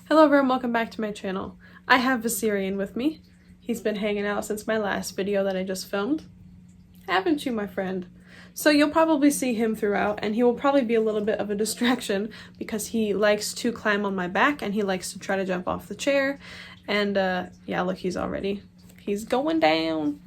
Hello everyone, welcome back to my channel. I have Viserion with me. He's been hanging out since my last video that I just filmed. Haven't you, my friend? So you'll probably see him throughout, and he will probably be a little bit of a distraction because he likes to climb on my back and he likes to try to jump off the chair. And yeah, look, he's going down.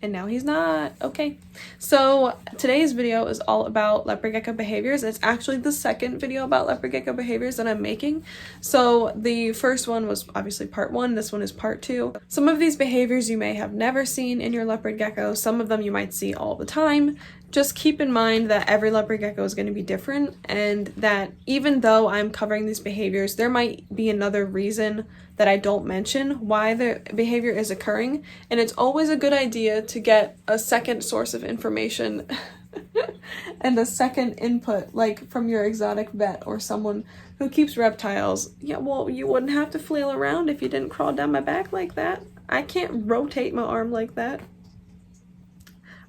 And now he's not. Okay, so today's video is all about leopard gecko behaviors. It's actually the second video about leopard gecko behaviors that I'm making. So the first one was obviously part 1, this one is part 2. Some of these behaviors you may have never seen in your leopard gecko, some of them you might see all the time. Just keep in mind that every leopard gecko is going to be different, and that even though I'm covering these behaviors, there might be another reason that I don't mention why the behavior is occurring, and it's always a good idea to get a second source of information and a second input, like from your exotic vet or someone who keeps reptiles. Yeah, well, you wouldn't have to flail around if you didn't crawl down my back like that. I can't rotate my arm like that.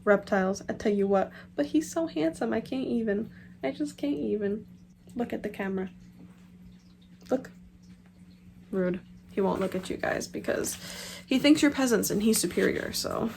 Reptiles, I tell you what, but he's so handsome, I just can't even. Look at the camera. Look. Rude. He won't look at you guys because he thinks you're peasants and he's superior, so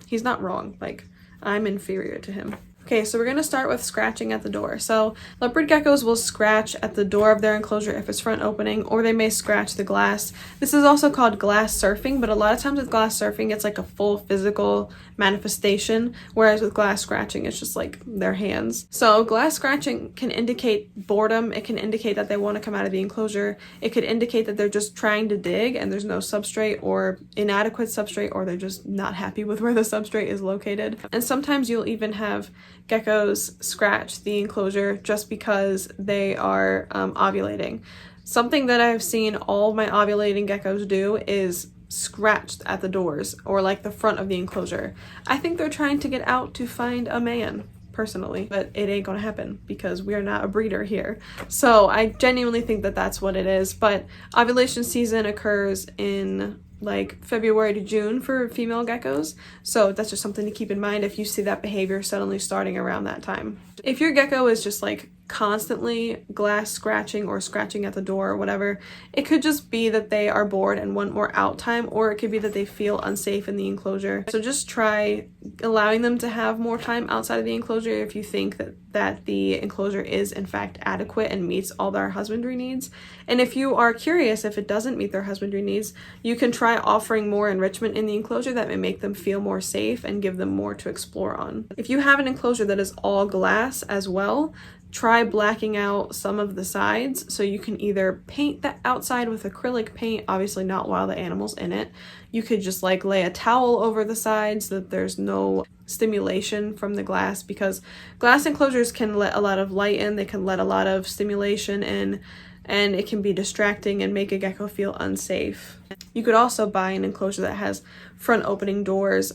he's not wrong. Like, I'm inferior to him. Okay, so we're going to start with scratching at the door. So leopard geckos will scratch at the door of their enclosure if it's front opening, or they may scratch the glass. This is also called glass surfing, but a lot of times with glass surfing, it's like a full physical manifestation, whereas with glass scratching, it's just like their hands. So glass scratching can indicate boredom. It can indicate that they want to come out of the enclosure. It could indicate that they're just trying to dig and there's no substrate or inadequate substrate, or they're just not happy with where the substrate is located. And sometimes you'll even have geckos scratch the enclosure just because they are ovulating. Something that I've seen all my ovulating geckos do is scratch at the doors or like the front of the enclosure. I think they're trying to get out to find a man, personally, but it ain't gonna happen because we are not a breeder here. So I genuinely think that that's what it is. But ovulation season occurs in like February to June for female geckos, so that's just something to keep in mind if you see that behavior suddenly starting around that time. If your gecko is just like constantly glass scratching or scratching at the door or whatever, it could just be that they are bored and want more out time, or it could be that they feel unsafe in the enclosure. So just try allowing them to have more time outside of the enclosure if you think that the enclosure is in fact adequate and meets all their husbandry needs. And if you are curious if it doesn't meet their husbandry needs, you can try offering more enrichment in the enclosure that may make them feel more safe and give them more to explore on. If you have an enclosure that is all glass as well, try blacking out some of the sides, so you can either paint the outside with acrylic paint, obviously not while the animal's in it. You could just like lay a towel over the sides so that there's no stimulation from the glass, because glass enclosures can let a lot of light in, they can let a lot of stimulation in, and it can be distracting and make a gecko feel unsafe. You could also buy an enclosure that has front opening doors,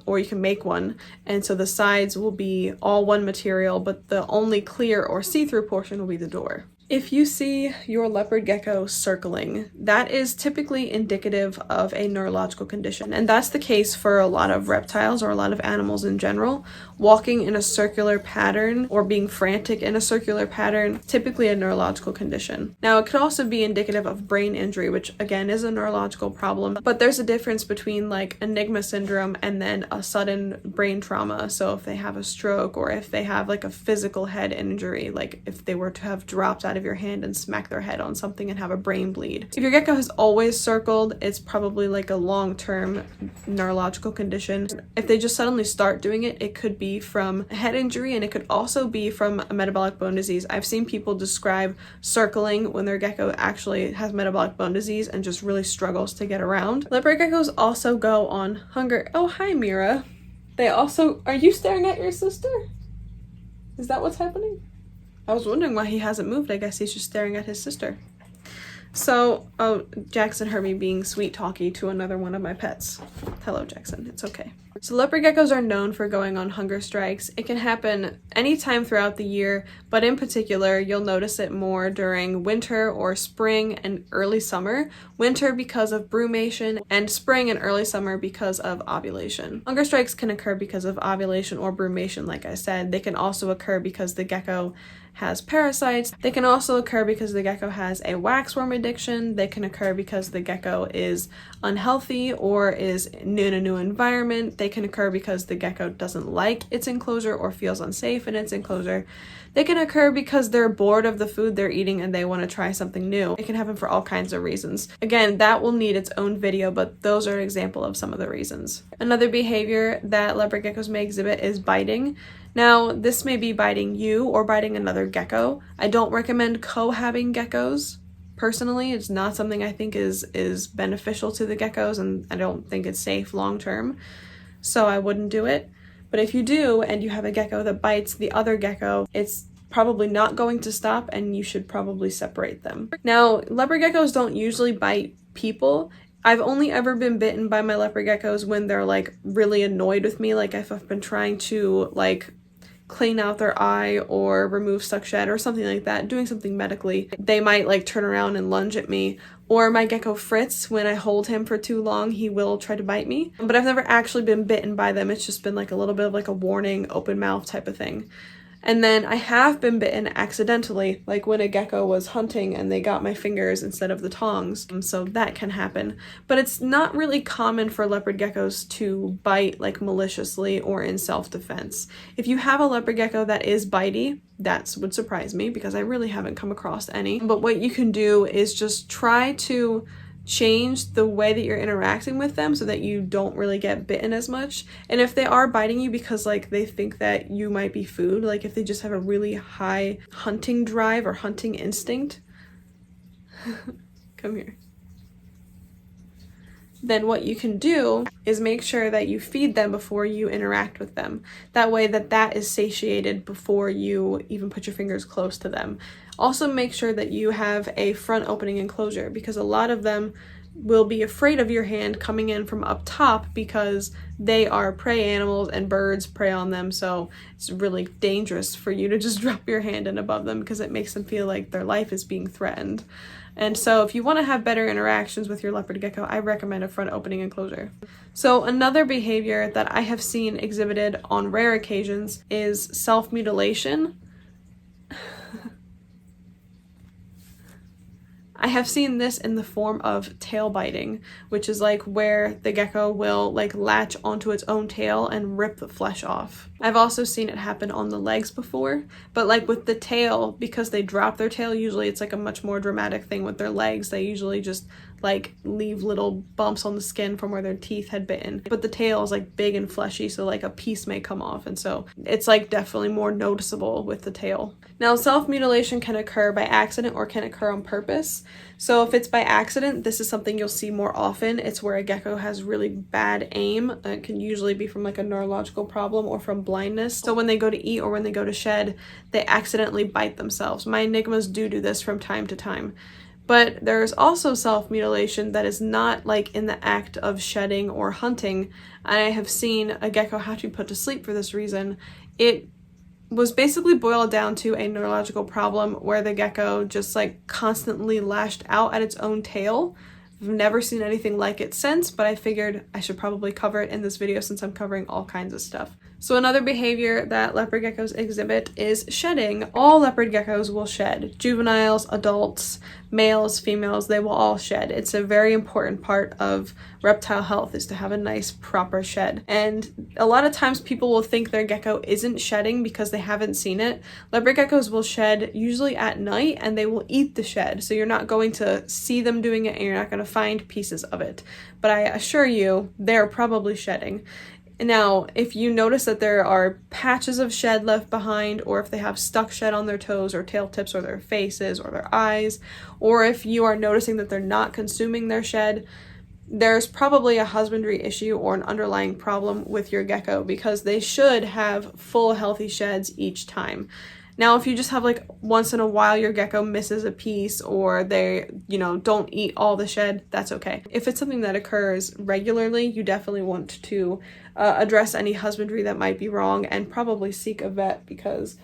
or you can make one, and so the sides will be all one material, but the only clear or see-through portion will be the door. If you see your leopard gecko circling, that is typically indicative of a neurological condition, and that's the case for a lot of reptiles or a lot of animals in general. Walking in a circular pattern or being frantic in a circular pattern, typically a neurological condition. Now, it could also be indicative of brain injury, which again is a neurological problem, but there's a difference between like enigma syndrome and then a sudden brain trauma. So if they have a stroke, or if they have like a physical head injury, like if they were to have dropped out of your hand and smack their head on something and have a brain bleed. If your gecko has always circled, it's probably like a long-term neurological condition. If they just suddenly start doing it, it could be from a head injury, and it could also be from a metabolic bone disease. I've seen people describe circling when their gecko actually has metabolic bone disease and just really struggles to get around. Leopard geckos also go on hunger. Oh, hi, Mira. They also... Are you staring at your sister? Is that what's happening? I was wondering why he hasn't moved. I guess he's just staring at his sister. So, oh, Jackson heard me being sweet talky to another one of my pets. Hello, Jackson. It's okay. So leopard geckos are known for going on hunger strikes. It can happen anytime throughout the year, but in particular, you'll notice it more during winter or spring and early summer. Winter because of brumation, and spring and early summer because of ovulation. Hunger strikes can occur because of ovulation or brumation, like I said. They can also occur because the gecko has parasites. They can also occur because the gecko has a waxworm addiction. They can occur because the gecko is unhealthy or is in a new environment. They can occur because the gecko doesn't like its enclosure or feels unsafe in its enclosure. They can occur because they're bored of the food they're eating and they want to try something new. It can happen for all kinds of reasons. Again, that will need its own video, but those are an example of some of the reasons. Another behavior that leopard geckos may exhibit is biting. Now, this may be biting you or biting another gecko. I don't recommend cohabiting geckos. Personally, it's not something I think is beneficial to the geckos, and I don't think it's safe long term, so I wouldn't do it. But if you do and you have a gecko that bites the other gecko, it's probably not going to stop and you should probably separate them. Now, leopard geckos don't usually bite people. I've only ever been bitten by my leopard geckos when they're like really annoyed with me, like if I've been trying to like clean out their eye or remove stuck shed or something like that, doing something medically. They might like turn around and lunge at me. Or my gecko Fritz, when I hold him for too long, he will try to bite me. But I've never actually been bitten by them. It's just been like a little bit of like a warning, open mouth type of thing. And then I have been bitten accidentally, like when a gecko was hunting and they got my fingers instead of the tongs. So that can happen. But it's not really common for leopard geckos to bite like maliciously or in self-defense. If you have a leopard gecko that is bitey, that would surprise me because I really haven't come across any. But what you can do is just try to change the way that you're interacting with them so that you don't really get bitten as much. And if they are biting you because like they think that you might be food, like if they just have a really high hunting drive or hunting instinct, come here, then what you can do is make sure that you feed them before you interact with them. That way that is satiated before you even put your fingers close to them. Also make sure that you have a front opening enclosure because a lot of them will be afraid of your hand coming in from up top because they are prey animals and birds prey on them, so it's really dangerous for you to just drop your hand in above them because it makes them feel like their life is being threatened. And so if you want to have better interactions with your leopard gecko, I recommend a front opening enclosure. So another behavior that I have seen exhibited on rare occasions is self-mutilation. I have seen this in the form of tail biting, which is like where the gecko will like latch onto its own tail and rip the flesh off. I've also seen it happen on the legs before, but like with the tail, because they drop their tail, usually it's like a much more dramatic thing with their legs. They usually just like leave little bumps on the skin from where their teeth had bitten. But the tail is like big and fleshy, so like a piece may come off, and so it's like definitely more noticeable with the tail. Now, self-mutilation can occur by accident or can occur on purpose. So if it's by accident, this is something you'll see more often. It's where a gecko has really bad aim. It can usually be from like a neurological problem or from blindness. So when they go to eat or when they go to shed, they accidentally bite themselves. My enigmas do this from time to time. But there's also self-mutilation that is not like in the act of shedding or hunting. I have seen a gecko have to be put to sleep for this reason. It was basically boiled down to a neurological problem where the gecko just like constantly lashed out at its own tail. I've never seen anything like it since, but I figured I should probably cover it in this video since I'm covering all kinds of stuff. So another behavior that leopard geckos exhibit is shedding. All leopard geckos will shed. Juveniles, adults, males, females, they will all shed. It's a very important part of reptile health is to have a nice proper shed. And a lot of times people will think their gecko isn't shedding because they haven't seen it. Leopard geckos will shed usually at night and they will eat the shed. So you're not going to see them doing it and you're not going to find pieces of it. But I assure you, they're probably shedding. Now, if you notice that there are patches of shed left behind, or if they have stuck shed on their toes or tail tips or their faces or their eyes, or if you are noticing that they're not consuming their shed, there's probably a husbandry issue or an underlying problem with your gecko because they should have full healthy sheds each time. Now, if you just have like once in a while your gecko misses a piece or they, don't eat all the shed, that's okay. If it's something that occurs regularly, you definitely want to address any husbandry that might be wrong and probably seek a vet because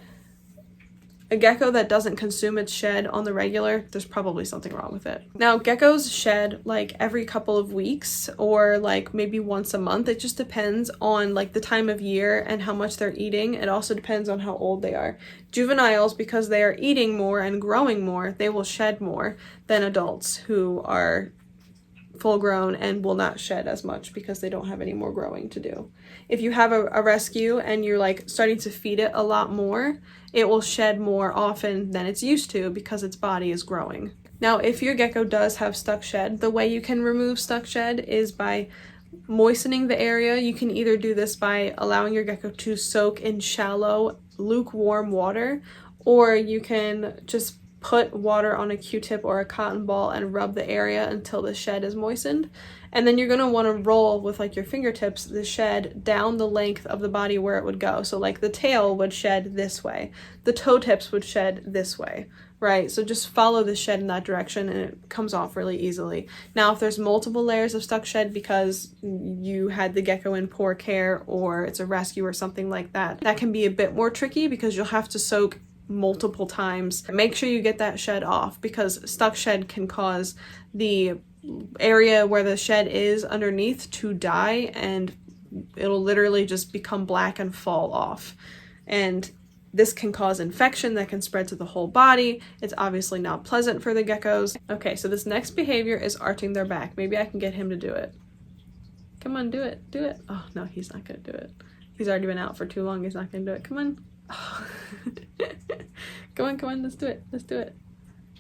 A gecko that doesn't consume its shed on the regular, there's probably something wrong with it. Now, geckos shed like every couple of weeks or like maybe once a month. It just depends on like the time of year and how much they're eating. It also depends on how old they are. Juveniles, because they are eating more and growing more, they will shed more than adults who are full grown and will not shed as much because they don't have any more growing to do. If you have a rescue and you're like starting to feed it a lot more, it will shed more often than it's used to because its body is growing. Now, if your gecko does have stuck shed, the way you can remove stuck shed is by moistening the area. You can either do this by allowing your gecko to soak in shallow, lukewarm water, or you can just put water on a Q-tip or a cotton ball and rub the area until the shed is moistened. And then you're going to want to roll with like your fingertips the shed down the length of the body where it would go. So like the tail would shed this way, the toe tips would shed this way, right? So just follow the shed in that direction and it comes off really easily. Now, if there's multiple layers of stuck shed because you had the gecko in poor care or it's a rescue or something like that, that can be a bit more tricky because you'll have to soak multiple times. Make sure you get that shed off because stuck shed can cause the area where the shed is underneath to die and it'll literally just become black and fall off. And this can cause infection that can spread to the whole body. It's obviously not pleasant for the geckos. Okay, so this next behavior is arching their back. Maybe I can get him to do it. Come on, do it, do it. Oh, no, he's not gonna do it. He's already been out for too long. He's not gonna do it. Come on. Oh. Come on, let's do it. Let's do it.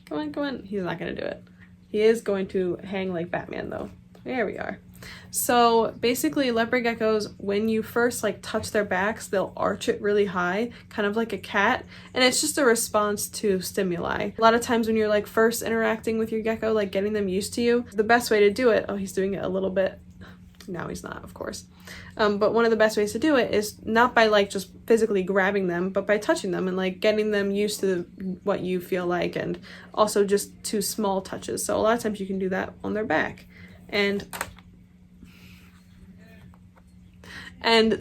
Come on. He's not gonna do it. He is going to hang like Batman though. There we are. So basically leopard geckos, when you first like touch their backs, they'll arch it really high, kind of like a cat. And it's just a response to stimuli. A lot of times when you're like first interacting with your gecko, like getting them used to you, the best way to do it, oh, he's doing it a little bit. Now he's not, of course. But one of the best ways to do it is not by like just physically grabbing them, but by touching them and like getting them used to what you feel like, and also just to small touches. So a lot of times you can do that on their back. And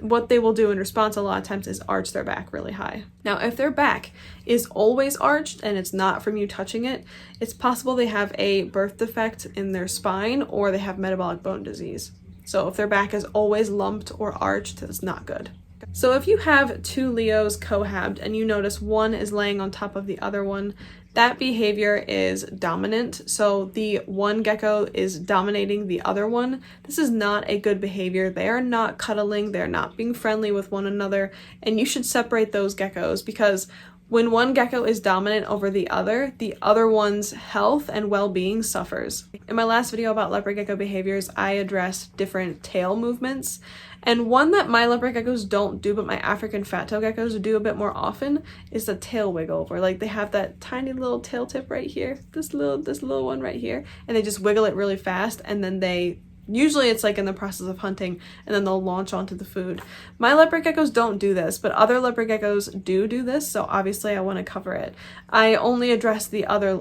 what they will do in response a lot of times is arch their back really high. Now, if their back is always arched and it's not from you touching it, it's possible they have a birth defect in their spine or they have metabolic bone disease. So if their back is always lumped or arched, it's not good. So if you have two Leos cohabbed and you notice one is laying on top of the other one, that behavior is dominant. So the one gecko is dominating the other one. This is not a good behavior. They are not cuddling. They're not being friendly with one another. And you should separate those geckos because when one gecko is dominant over the other one's health and well-being suffers. In my last video about leopard gecko behaviors, I addressed different tail movements. And one that my leopard geckos don't do, but my African fat-tail geckos do a bit more often, is the tail wiggle, where like they have that tiny little tail tip right here, this little one right here, and they just wiggle it really fast, and then usually it's like in the process of hunting, and then they'll launch onto the food. My leopard geckos don't do this, but other leopard geckos do this, so obviously I want to cover it. I only addressed the other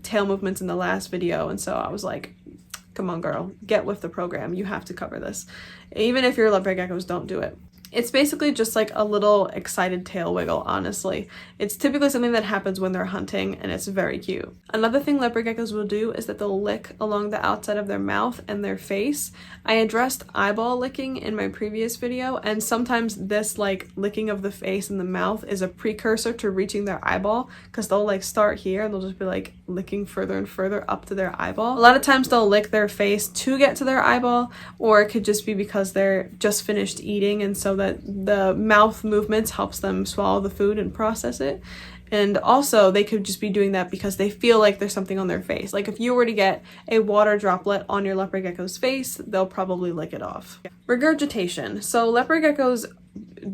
tail movements in the last video, and so I was like, come on girl, get with the program, you have to cover this. Even if your leopard geckos don't do it. It's basically just like a little excited tail wiggle, honestly. It's typically something that happens when they're hunting, and it's very cute. Another thing leopard geckos will do is that they'll lick along the outside of their mouth and their face. I addressed eyeball licking in my previous video, and sometimes this like licking of the face and the mouth is a precursor to reaching their eyeball, because they'll like start here and they'll just be like licking further and further up to their eyeball. A lot of times they'll lick their face to get to their eyeball, or it could just be because they're just finished eating, and so that the mouth movements helps them swallow the food and process it. And also they could just be doing that because they feel like there's something on their face. Like if you were to get a water droplet on your leopard gecko's face, they'll probably lick it off. Regurgitation. So leopard geckos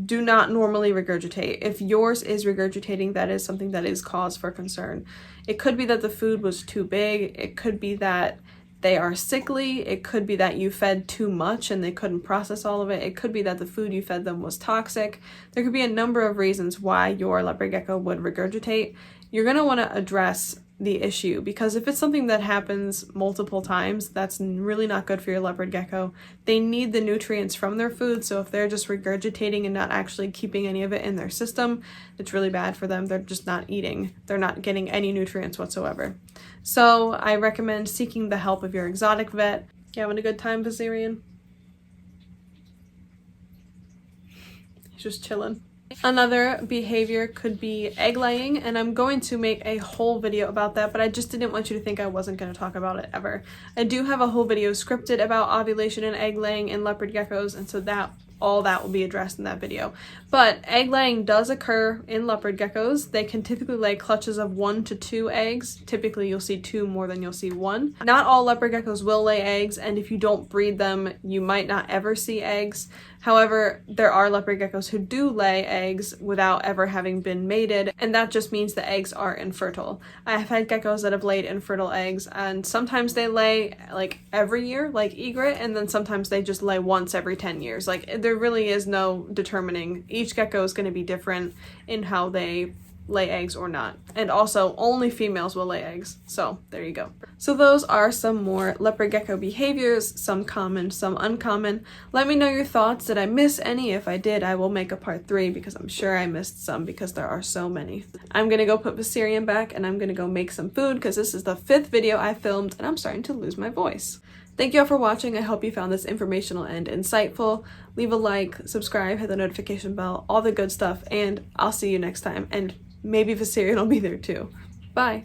do not normally regurgitate. If yours is regurgitating, that is something that is cause for concern. It could be that the food was too big. It could be that they are sickly. It could be that you fed too much and they couldn't process all of it. It could be that the food you fed them was toxic. There could be a number of reasons why your leopard gecko would regurgitate. You're going to want to address the issue, because if it's something that happens multiple times, that's really not good for your leopard gecko. They need the nutrients from their food, so if they're just regurgitating and not actually keeping any of it in their system, it's really bad for them. They're just not eating. They're not getting any nutrients whatsoever. So I recommend seeking the help of your exotic vet. You having a good time, Viserion? He's just chilling. Another behavior could be egg laying, and I'm going to make a whole video about that, but I just didn't want you to think I wasn't going to talk about it ever. I do have a whole video scripted about ovulation and egg laying in leopard geckos, and so all that will be addressed in that video. But egg laying does occur in leopard geckos. They can typically lay clutches of 1 to 2 eggs. Typically you'll see 2 more than you'll see 1. Not all leopard geckos will lay eggs, and if you don't breed them, you might not ever see eggs. However, there are leopard geckos who do lay eggs without ever having been mated, and that just means the eggs are infertile. I have had geckos that have laid infertile eggs, and sometimes they lay like every year, like egret, and then sometimes they just lay once every 10 years. Like, there really is no determining. Each gecko is going to be different in how they lay eggs or not. And also, only females will lay eggs. So there you go. So those are some more leopard gecko behaviors, some common, some uncommon. Let me know your thoughts. Did I miss any? If I did, I will make a part 3 because I'm sure I missed some because there are so many. I'm gonna go put Viserion back and I'm gonna go make some food because this is the 5th video I filmed and I'm starting to lose my voice. Thank you all for watching. I hope you found this informational and insightful. Leave a like, subscribe, hit the notification bell, all the good stuff, and I'll see you next time. And maybe Viserion will be there too. Bye!